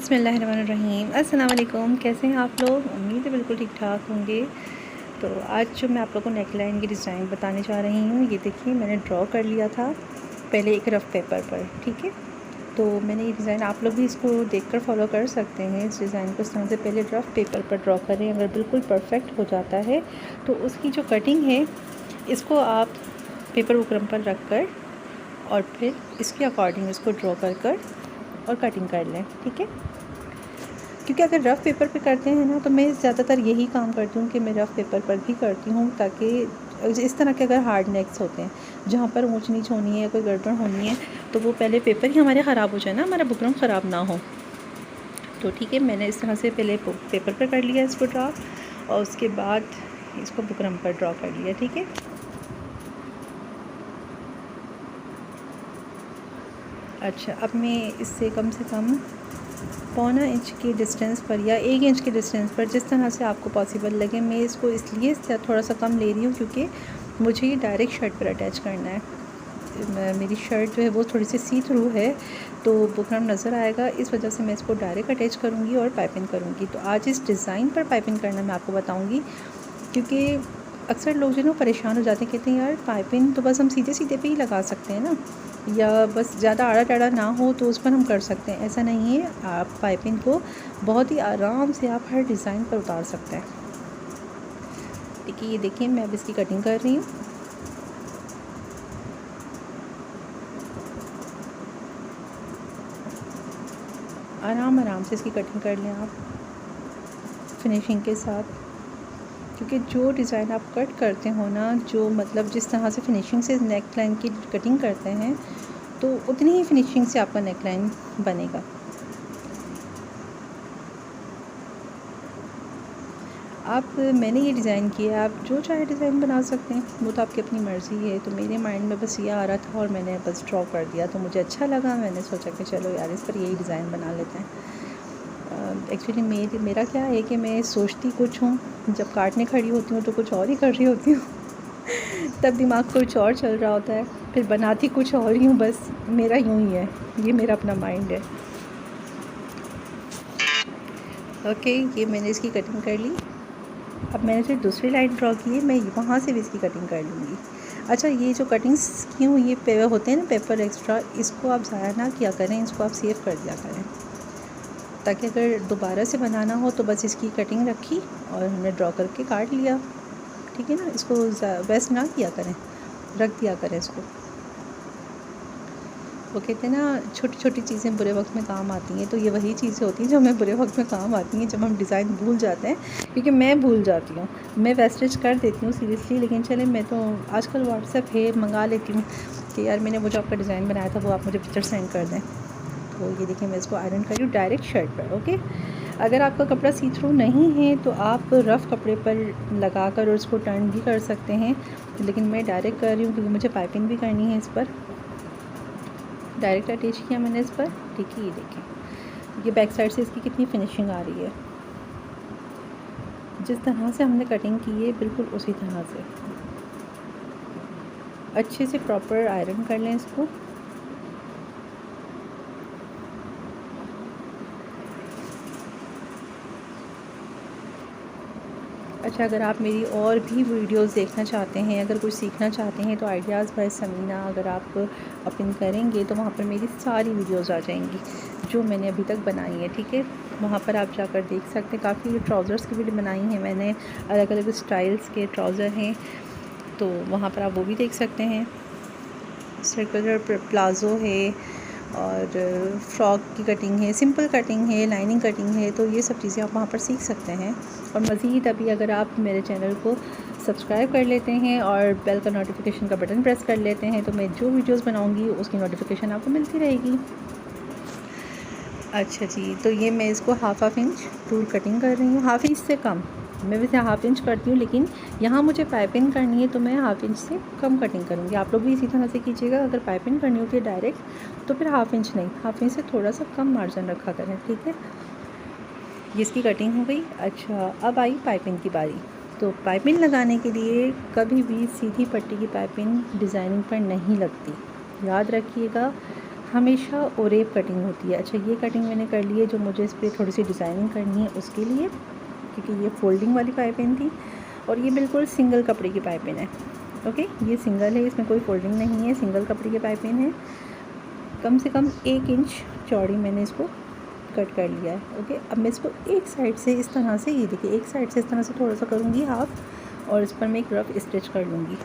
बिस्मिल्लाहिर्रहमानिर्रहीम। अस्सलाम वालेकुम। कैसे हैं आप लोग? उम्मीद है बिल्कुल ठीक ठाक होंगे। तो आज जो मैं आप लोगों को नेक लाइन की डिज़ाइन बताने जा रही हूँ, ये देखिए मैंने ड्रॉ कर लिया था पहले एक रफ़ पेपर पर, ठीक है। तो मैंने ये डिज़ाइन, आप लोग भी इसको देखकर फॉलो कर सकते हैं। इस डिज़ाइन को इस तरह से पहले रफ़ पेपर पर ड्रॉ करें। अगर बिल्कुल परफेक्ट हो जाता है तो उसकी जो कटिंग है इसको आप पेपर बुकरम पर रख कर और फिर इसके अकॉर्डिंग इसको ड्रॉ कर और कटिंग कर लें, ठीक है। क्योंकि अगर रफ़ पेपर पे करते हैं ना, तो मैं ज़्यादातर यही काम करती हूँ कि मैं रफ़ पेपर पर भी करती हूँ, ताकि इस तरह के अगर हार्ड नेक्स होते हैं जहाँ पर ऊंच नीच होनी है, कोई गड़बड़ होनी है, तो वो पहले पेपर ही हमारे ख़राब हो जाए ना, हमारा बुकरम ख़राब ना हो। तो ठीक है, मैंने इस तरह से पहले पेपर पर कर लिया इसको ड्रॉ, और उसके बाद इसको बुकरम पर ड्रॉ कर लिया, ठीक है। अच्छा, अब मैं इससे कम से कम पौना इंच की डिस्टेंस पर या 1 इंच की डिस्टेंस पर, जिस तरह से आपको पॉसिबल लगे, मैं इसको इसलिए थोड़ा सा कम ले रही हूँ क्योंकि मुझे ये डायरेक्ट शर्ट पर अटैच करना है। मेरी शर्ट जो है वो थोड़ी सी सी थ्रू है, तो बुकरम नज़र आएगा, इस वजह से मैं इसको डायरेक्ट अटैच करूँगी और पाइपिंग करूँगी। तो आज इस डिज़ाइन पर पाइपिंग करना मैं आपको बताऊँगी, क्योंकि अक्सर लोग जो है परेशान हो जाते हैं, कहते हैं यार पाइपिंग तो बस हम सीधे सीधे पे ही लगा सकते हैं ना, या बस ज़्यादा आड़ा टेढ़ा ना हो तो उस पर हम कर सकते हैं। ऐसा नहीं है, आप पाइपिंग को बहुत ही आराम से आप हर डिज़ाइन पर उतार सकते हैं। देखिए, ये देखिए मैं अब इसकी कटिंग कर रही हूँ। आराम आराम से इसकी कटिंग कर लें आप फिनिशिंग के साथ, क्योंकि जो डिज़ाइन आप कट करते हो ना, जो मतलब जिस तरह से फिनिशिंग से नेक लाइन की कटिंग करते हैं, तो उतनी ही फिनिशिंग से आपका नेक लाइन बनेगा। मैंने ये डिज़ाइन किया है, आप जो चाहे डिज़ाइन बना सकते हैं, वो तो आपकी अपनी मर्ज़ी है। तो मेरे माइंड में बस ये आ रहा था और मैंने बस ड्रॉ कर दिया, तो मुझे अच्छा लगा। मैंने सोचा कि चलो यार इस पर यही डिज़ाइन बना लेते हैं। एक्चुअली मेरा क्या है कि मैं सोचती कुछ हूँ, जब काटने खड़ी होती हूँ तो कुछ और ही कर रही होती हूँ तब दिमाग कुछ और चल रहा होता है, फिर बनाती कुछ और ही हूँ। बस मेरा यूँ ही है, ये मेरा अपना माइंड है। ओके, ये मैंने इसकी कटिंग कर ली। अब मैंने जो दूसरी लाइन ड्रॉ की है, मैं वहाँ से भी इसकी कटिंग कर लूँगी। अच्छा, ये जो कटिंग्स की हुई ये पेपर होते हैं ना, पेपर एक्स्ट्रा, इसको आप ज़ाया ना किया करें, इसको आप सेव कर दिया करें, ताकि अगर दोबारा से बनाना हो तो बस इसकी कटिंग रखी और हमने ड्रॉ करके काट लिया, ठीक है ना। इसको वेस्ट ना किया करें, रख दिया करें इसको। वो कहते हैं ना, छोटी छोटी चीज़ें बुरे वक्त में काम आती हैं, तो ये वही चीज़ें होती हैं जो हमें बुरे वक्त में काम आती हैं, जब हम डिज़ाइन भूल जाते हैं। क्योंकि मैं भूल जाती हूँ, मैं वेस्टेज कर देती हूँ सीरियसली, लेकिन चले मैं तो आजकल व्हाट्सएप है, मंगा लेती हूँ कि यार मैंने वो जो आपका डिज़ाइन बनाया था वो आप मुझे पिक्चर सेंड कर दें। तो ये देखिए मैं इसको आयरन कर रही हूँ डायरेक्ट शर्ट पर। ओके, अगर आपका कपड़ा सी थ्रू नहीं है तो आप रफ़ कपड़े पर लगा कर और उसको टर्न भी कर सकते हैं, लेकिन मैं डायरेक्ट कर रही हूँ क्योंकि मुझे पाइपिंग भी करनी है। इस पर डायरेक्ट अटैच किया मैंने इस पर, ठीक है। ये देखिए, ये बैक साइड से इसकी कितनी फिनिशिंग आ रही है। जिस तरह से हमने कटिंग की है बिल्कुल उसी तरह से अच्छे से प्रॉपर आयरन कर लें इसको। अच्छा, अगर आप मेरी और भी वीडियोस देखना चाहते हैं, अगर कुछ सीखना चाहते हैं, तो आइडियाज़ बाय समीना अगर आप ओपन करेंगे तो वहाँ पर मेरी सारी वीडियोस आ जाएंगी जो मैंने अभी तक बनाई है, ठीक है। वहाँ पर आप जाकर देख सकते हैं, काफ़ी ट्राउज़र्स की वीडियो बनाई हैं मैंने, अलग अलग स्टाइल्स के ट्राउज़र हैं, तो वहाँ पर आप वो भी देख सकते हैं। सर्कुलर प्लाज़ो है और फ्रॉक की कटिंग है, सिंपल कटिंग है, लाइनिंग कटिंग है, तो ये सब चीज़ें आप वहाँ पर सीख सकते हैं। और मज़ीद अभी अगर आप मेरे चैनल को सब्सक्राइब कर लेते हैं और बेल का नोटिफिकेशन का बटन प्रेस कर लेते हैं, तो मैं जो वीडियोस बनाऊंगी उसकी नोटिफिकेशन आपको मिलती रहेगी। अच्छा जी, तो ये मैं इसको हाफ इंच टूल कटिंग कर रही हूँ, हाफ इंच से कम। मैं वैसे हाफ इंच करती हूँ, लेकिन यहाँ मुझे पाइपिंग करनी है तो मैं हाफ इंच से कम कटिंग करूँगी। आप लोग भी इसी तरह से कीजिएगा, अगर पाइपिंग करनी होती है डायरेक्ट तो फिर हाफ इंच नहीं, हाफ इंच से थोड़ा सा कम मार्जिन रखा करें, ठीक है। ये इसकी कटिंग हो गई। अच्छा, अब आई पाइपिंग की बारी। तो पाइपिंग लगाने के लिए कभी भी सीधी पट्टी की पाइपिंग डिज़ाइनिंग पर नहीं लगती, याद रखिएगा। हमेशा ओरेप कटिंग होती है। अच्छा, ये कटिंग मैंने कर ली है जो मुझे इस पर थोड़ी सी डिज़ाइनिंग करनी है उसके लिए, क्योंकि ये फोल्डिंग वाली पाइपिंग थी और ये बिल्कुल सिंगल कपड़े की पाइपिंग है। ओके, ये सिंगल है, इसमें कोई फोल्डिंग नहीं है, सिंगल कपड़े की पाइपिंग है। कम से कम 1 इंच चौड़ी मैंने इसको कट कर लिया है। ओके, अब मैं इसको एक साइड से इस तरह से, ये देखिए एक साइड से इस तरह से थोड़ा सा करूँगी हाफ, और इस पर मैं एक रफ स्टिच कर लूँगी।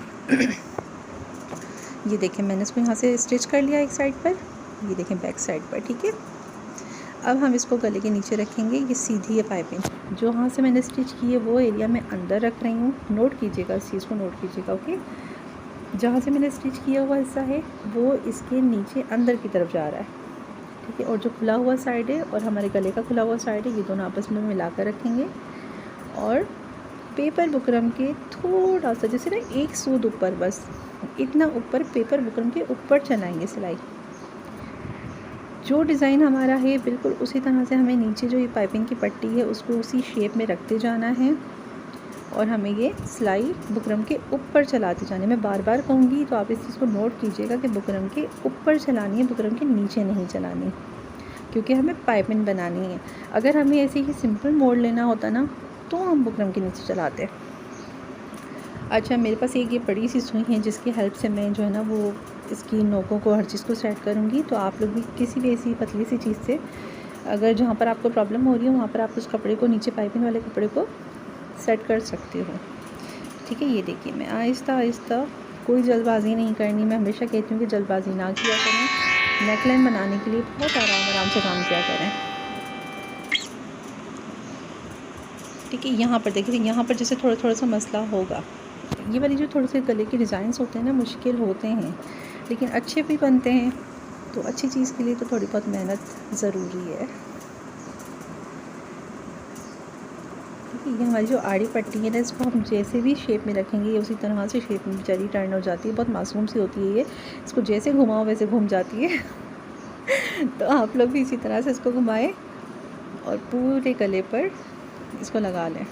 ये देखिए मैंने इसको यहाँ से स्टिच कर लिया एक साइड पर, ये देखें बैक साइड पर। ठीक है, अब हम इसको गले के नीचे रखेंगे। ये सीधी है पाइपिंग, जो यहाँ से मैंने स्टिच की है वो एरिया मैं अंदर रख रही हूँ। नोट कीजिएगा, इस चीज़ को नोट कीजिएगा। ओके, जहाँ से मैंने स्टिच किया हुआ हिस्सा है वो इसके नीचे अंदर की तरफ जा रहा है। ठीक है, और जो खुला हुआ साइड है और हमारे गले का खुला हुआ साइड है, ये दोनों आपस में मिला कर रखेंगे। और पेपर बुकरम के थोड़ा सा, जैसे ना एक सूद ऊपर, बस इतना ऊपर पेपर बुकरम के ऊपर चलाएंगे सिलाई। जो डिज़ाइन हमारा है बिल्कुल उसी तरह से हमें नीचे जो ये पाइपिंग की पट्टी है उसको उसी शेप में रखते जाना है, और हमें ये सिलाई बुकरम के ऊपर चलाते जाने। मैं बार बार कहूँगी तो आप इस चीज़ को नोट कीजिएगा कि बुकरम के ऊपर चलानी है, बुकरम के नीचे नहीं चलानी, क्योंकि हमें पाइपिंग बनानी है। अगर हमें ऐसे ही सिंपल मोड़ लेना होता ना तो हम बुकरम के नीचे चलाते। अच्छा, मेरे पास एक ये बड़ी सी सुई है जिसकी हेल्प से मैं जो है ना वो इसकी नोकों को, हर चीज़ को सेट करूँगी। तो आप लोग भी किसी भी ऐसी पतली सी चीज़ से, अगर जहाँ पर आपको प्रॉब्लम हो रही है वहाँ पर आप उस कपड़े को, नीचे पाइपिंग वाले कपड़े को सेट कर सकते हो। ठीक है, ये देखिए मैं आहिस्ता आहिस्ता, कोई जल्दबाजी नहीं करनी। मैं हमेशा कहती हूँ कि जल्दबाजी ना किया करें, नेकलाइन बनाने के लिए बहुत आराम से काम किया करें। ठीक है, यहाँ पर देखिए, यहाँ पर जैसे थोड़ा थोड़ा सा मसला होगा। ये वाली जो थोड़े से गले के डिज़ाइंस होते हैं ना, मुश्किल होते हैं लेकिन अच्छे भी बनते हैं। तो अच्छी चीज़ के लिए तो थोड़ी बहुत मेहनत ज़रूरी है। ठीक है, ये हमारी जो आड़ी पट्टी है ना, इसको हम जैसे भी शेप में रखेंगे ये उसी तरह से शेप में बेचारी टर्न हो जाती है। बहुत मासूम सी होती है ये, इसको जैसे घुमाओ वैसे घूम जाती है। तो आप लोग भी इसी तरह से इसको घुमाएं और पूरे गले पर इसको लगा लें।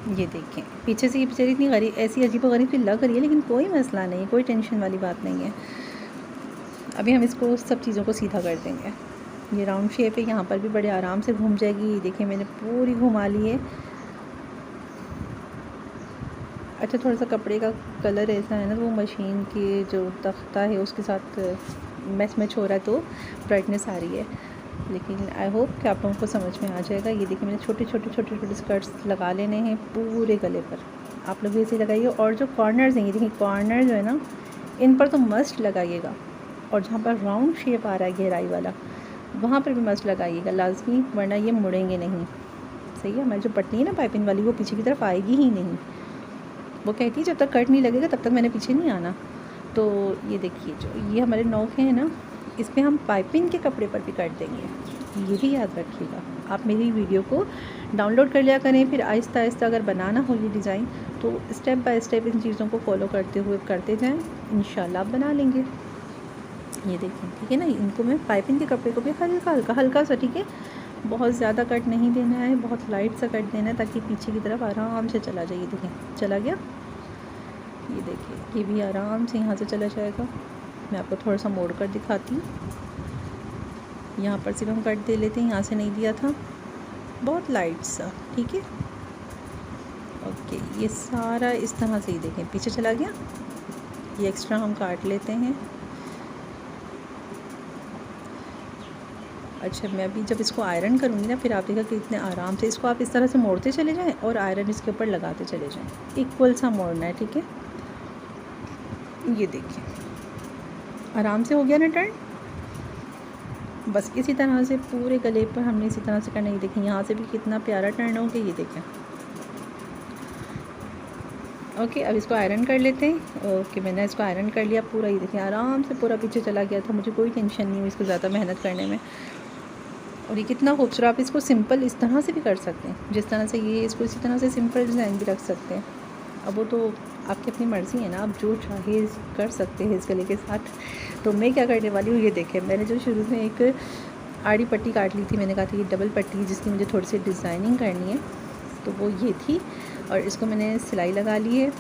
ये देखें, पीछे से ये बेचारी इतनी गरीब, ऐसी अजीबोगरीब सी लग रही है, लेकिन कोई मसला नहीं, कोई टेंशन वाली बात नहीं है। अभी हम इसको सब चीज़ों को सीधा कर देंगे। ये राउंड शेप है, यहाँ पर भी बड़े आराम से घूम जाएगी। ये देखिए मैंने पूरी घुमा ली है। अच्छा, थोड़ा सा कपड़े का कलर ऐसा है ना, वो मशीन के जो तख्ता है उसके साथ मैच हो रहा है, तो ब्राइटनेस आ रही है, लेकिन आई होप कि आप लोगों को समझ में आ जाएगा। ये देखिए मैंने छोटे छोटे स्कर्ट्स लगा लेने हैं पूरे गले पर। आप लोग भी ऐसे लगाइए। और जो कॉर्नर्स हैं, ये देखिए कॉर्नर जो है ना, इन पर तो मस्ट लगाइएगा। और जहाँ पर राउंड शेप आ रहा है गहराई वाला, वहाँ पर भी मस्ट लगाइएगा लाजमी, वरना ये मुड़ेंगे नहीं। सही है, हमारी जो पट्टी है ना पाइपिंग वाली, वो पीछे की तरफ आएगी ही नहीं। वो कहती है जब तक कट नहीं लगेगा तब तक मैंने पीछे नहीं आना। तो ये देखिए, जो ये हमारे नोक हैं ना, इस पर हम पाइपिंग के कपड़े पर भी कट देंगे। ये भी याद रखिएगा। आप मेरी वीडियो को डाउनलोड कर लिया करें, फिर आहिस्ता आहिस्ता अगर बनाना हो ये डिज़ाइन तो स्टेप बाय स्टेप इन चीज़ों को फॉलो करते हुए करते जाएं, इंशाल्लाह आप बना लेंगे। ये देखें, ठीक है ना, इनको मैं पाइपिंग के कपड़े को भी हल्का सा, ठीक है, बहुत ज़्यादा कट नहीं देना है, बहुत लाइट सा कट देना है, ताकि पीछे की तरफ आराम से चला जाए। ये देखें चला गया। ये देखिए, ये भी आराम से यहाँ से चला जाएगा। मैं आपको थोड़ा सा मोड़ कर दिखाती हूँ। यहाँ पर सिर्फ हम कट दे लेते हैं, यहाँ से नहीं दिया था, बहुत लाइट सा। ठीक है, ओके, ये सारा इस तरह से ही देखें पीछे चला गया। ये एक्स्ट्रा हम काट लेते हैं। अच्छा, मैं अभी जब इसको आयरन करूँगी ना, फिर आप देखा कि इतने आराम से इसको आप इस तरह से मोड़ते चले जाएं और आयरन इसके ऊपर लगाते चले जाएं। इक्वल सा मोड़ना है, ठीक है। ये देखिए आराम से हो गया ना टर्न। बस इसी तरह से पूरे गले पर हमने इसी तरह से करना। ये देखें, यहाँ से भी कितना प्यारा टर्न हो गया। ये देखें, ओके, अब इसको आयरन कर लेते हैं। ओके, मैंने इसको आयरन कर लिया पूरा। ये देखिए आराम से पूरा पीछे चला गया था, मुझे कोई टेंशन नहीं हुई इसको ज़्यादा मेहनत करने में। और ये कितना खूबसूरत, आप इसको सिंपल इस तरह से भी कर सकते हैं, जिस तरह से ये, इसको इसी तरह से सिंपल डिज़ाइन भी रख सकते हैं। अब वो तो आपकी अपनी मर्ज़ी है ना, आप जो चाहे कर सकते हैं इस गले के साथ। तो मैं क्या करने वाली हूँ, ये देखें, मैंने जो शुरू में एक आड़ी पट्टी काट ली थी, मैंने कहा था ये डबल पट्टी है जिसकी मुझे थोड़ी सी डिज़ाइनिंग करनी है। तो वो ये थी। और इसको मैंने सिलाई लगा ली है,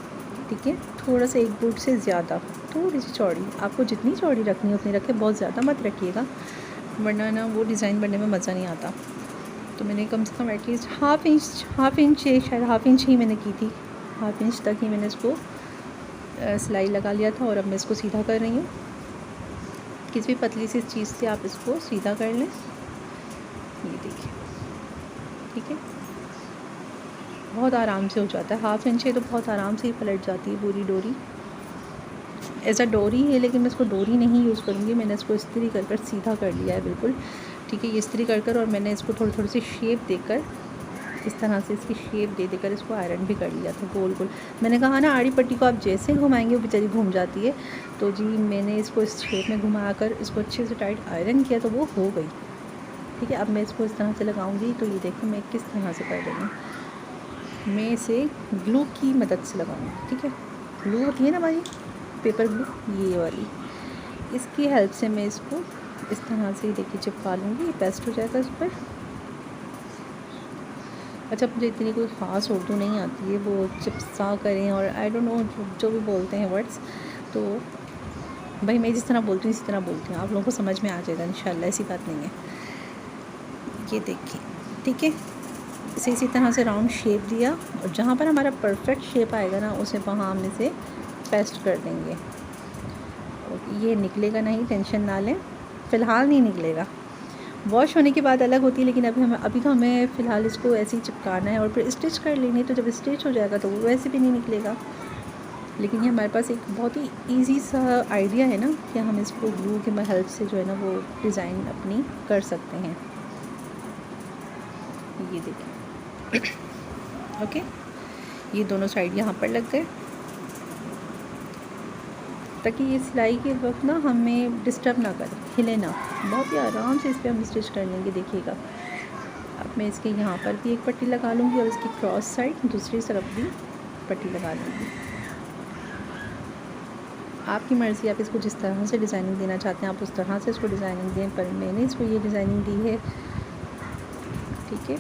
ठीक है। थोड़ा सा एक बूट से ज़्यादा, थोड़ी सी चौड़ी, आपको जितनी चौड़ी रखनी है उतनी रखें, बहुत ज़्यादा मत रखिएगा, वरना ना वो डिज़ाइन बनने में मज़ा नहीं आता। तो मैंने कम से कम एटलीस्ट हाफ़ इंच शायद हाफ़ इंच ही मैंने की थी, हाफ़ इंच तक ही मैंने इसको सिलाई लगा लिया था। और अब मैं इसको सीधा कर रही हूँ। किसी भी पतली सी चीज़ से आप इसको सीधा कर लें, ये देखिए, ठीक है। बहुत आराम से हो जाता है, हाफ़ इंच है तो बहुत आराम से ही पलट जाती है पूरी डोरी। ऐसा डोरी है, लेकिन मैं इसको डोरी नहीं यूज़ करूँगी, मैंने इसको इस्त्री कर कर सीधा कर लिया है बिल्कुल, ठीक है। ये इस्त्री कर कर और मैंने इसको थोड़ी सी शेप देकर, इस तरह से इसकी शेप दे देकर इसको आयरन भी कर लिया था गोल गोल। मैंने कहा ना, आड़ी पट्टी को आप जैसे घुमाएंगे वो बेचारी घूम जाती है, तो जी मैंने इसको इस शेप में घुमा कर इसको अच्छे से टाइट आयरन किया तो वो हो गई, ठीक है। अब मैं इसको इस तरह से लगाऊंगी, तो ये देखो मैं किस तरह से कर रही हूँ। मैं इसे ग्लू की मदद से लगाऊंगी, ठीक है। ग्लू होती है ना हमारी पेपर ग्लू, ये वाली, इसकी हेल्प से मैं इसको इस तरह से देखिए चिपका लूँगी, ये पेस्ट हो जाएगा इस पर। अच्छा, मुझे इतनी कोई ख़ास उर्दू नहीं आती है, वो चिपसा करें और आई डोंट नो जो भी बोलते हैं वर्ड्स, तो भाई मैं जिस तरह बोलती हूँ इसी तरह बोलती हूँ, आप लोगों को समझ में आ जाएगा इंशाल्लाह, ऐसी बात नहीं है। ये देखिए, ठीक है। इसी तरह से राउंड शेप दिया, और जहाँ पर हमारा परफेक्ट शेप आएगा ना, उसे वहाँ हम इसे पेस्ट कर देंगे। और ये निकलेगा नहीं, टेंशन ना लें, फ़िलहाल नहीं निकलेगा, वॉश होने के बाद अलग होती है, लेकिन अभी तो हमें फ़िलहाल इसको ऐसे ही चिपकाना है और फिर स्टिच कर लेनी है। तो जब स्टिच हो जाएगा तो वो वैसे भी नहीं निकलेगा। लेकिन ये हमारे पास एक बहुत ही इजी सा आइडिया है ना, कि हम इसको ग्लू की हेल्प से जो है ना वो डिज़ाइन अपनी कर सकते हैं। ये देखिए, ओके, ये दोनों साइड यहाँ पर लग गए, ताकि ये सिलाई के वक्त ना हमें डिस्टर्ब ना करे, हिले ना, बहुत ही आराम से इस पर हम स्टिच कर लेंगे, देखिएगा। अब मैं इसके यहाँ पर भी एक पट्टी लगा लूँगी और इसकी क्रॉस साइड दूसरी तरफ भी पट्टी लगा लूँगी। आपकी मर्ज़ी, आप इसको जिस तरह से डिज़ाइनिंग देना चाहते हैं आप उस तरह से इसको डिज़ाइनिंग दें, पर मैंने इसको ये डिज़ाइनिंग दी है, ठीक है।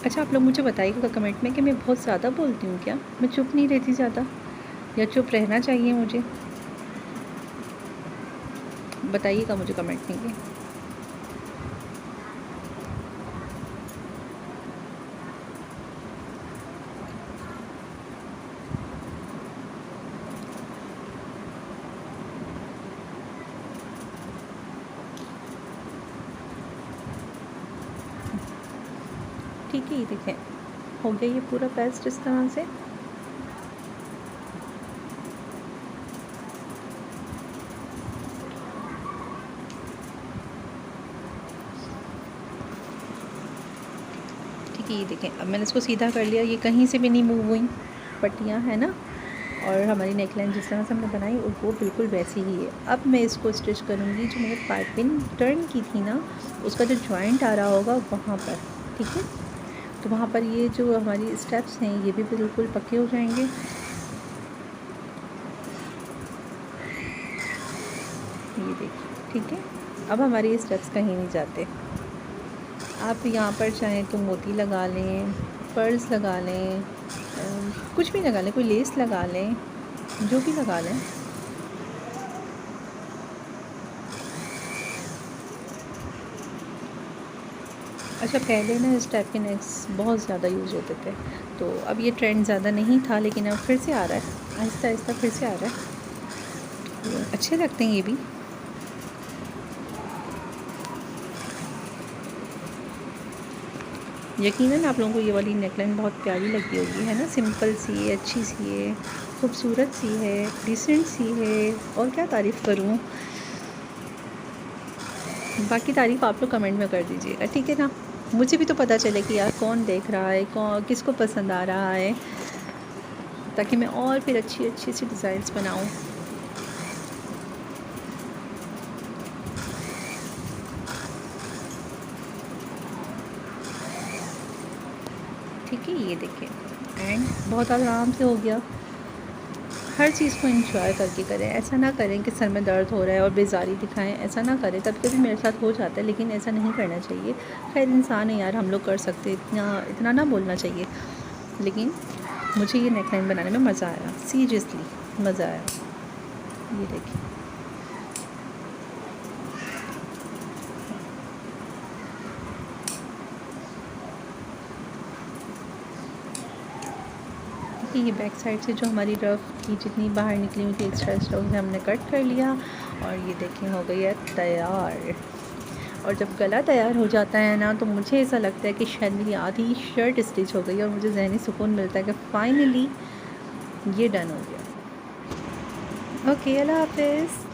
अच्छा, आप लोग मुझे बताइएगा कमेंट में कि मैं बहुत ज़्यादा बोलती हूँ क्या, मैं चुप नहीं रहती ज़्यादा, या चुप रहना चाहिए मुझे, बताइएगा मुझे कमेंट में। ठीक है, ये देखें हो गया ये पूरा पेस्ट इस तरह से। ठीक है, ये देखें अब मैंने इसको सीधा कर लिया, ये कहीं से भी नहीं मूव हुई पट्टियाँ, है ना। और हमारी नेकलाइन जिस तरह से हमने बनाई वो बिल्कुल वैसी ही है। अब मैं इसको स्टिच करूँगी, जो मैंने पाइपिंग टर्न की थी ना, उसका जो जॉइंट आ रहा होगा वहाँ पर, ठीक है। तो वहाँ पर ये जो हमारी स्टेप्स हैं ये भी बिल्कुल पक्के हो जाएंगे। ये देखिए, ठीक है। अब हमारे ये स्टेप्स कहीं नहीं जाते। आप यहाँ पर चाहें तो मोती लगा लें, पर्ल्स लगा लें, कुछ भी लगा लें, कोई लेस लगा लें, जो भी लगा लें। अच्छा, पहले ना इस टाइप के नेक्स बहुत ज़्यादा यूज़ होते थे, तो अब ये ट्रेंड ज़्यादा नहीं था, लेकिन अब फिर से आ रहा है, आहिस्ता आहिस्ता फिर से आ रहा है। तो अच्छे लगते हैं ये भी। यकीनन आप लोगों को ये वाली नेकलाइन बहुत प्यारी लगी होगी, है ना। सिंपल सी है, अच्छी सी है, खूबसूरत सी है, डिसेंट सी है, और क्या तारीफ़ करूँ। बाकी तारीफ़ आप लोग कमेंट में कर दीजिएगा, ठीक है ना। मुझे भी तो पता चले कि यार कौन देख रहा है, कौन किसको पसंद आ रहा है, ताकि मैं और फिर अच्छी अच्छी सी डिज़ाइंस बनाऊँ। ठीक है, ये देखिए एंड बहुत आराम से हो गया। हर चीज़ को एंजॉय करके करें, ऐसा ना करें कि सर में दर्द हो रहा है और बेजारी दिखाएं, ऐसा ना करें। कभी कभी मेरे साथ हो जाता है लेकिन ऐसा नहीं करना चाहिए। खैर इंसान है यार, हम लोग कर सकते, इतना इतना ना बोलना चाहिए। लेकिन मुझे ये नेकलाइन बनाने में मज़ा आया, सीरियसली मज़ा आया। ये देखिए, ये बैक साइड से जो हमारी रफ़ की जितनी बाहर निकली हुई थी एक्स्ट्रा उसे हमने कट कर लिया और ये देखें हो गई है तैयार। और जब गला तैयार हो जाता है ना, तो मुझे ऐसा लगता है कि शायद मेरी आधी शर्ट स्टिच हो गई और मुझे ज़हनी सुकून मिलता है कि फ़ाइनली ये डन हो गया। ओके, अल्लाह हाफ़िज़।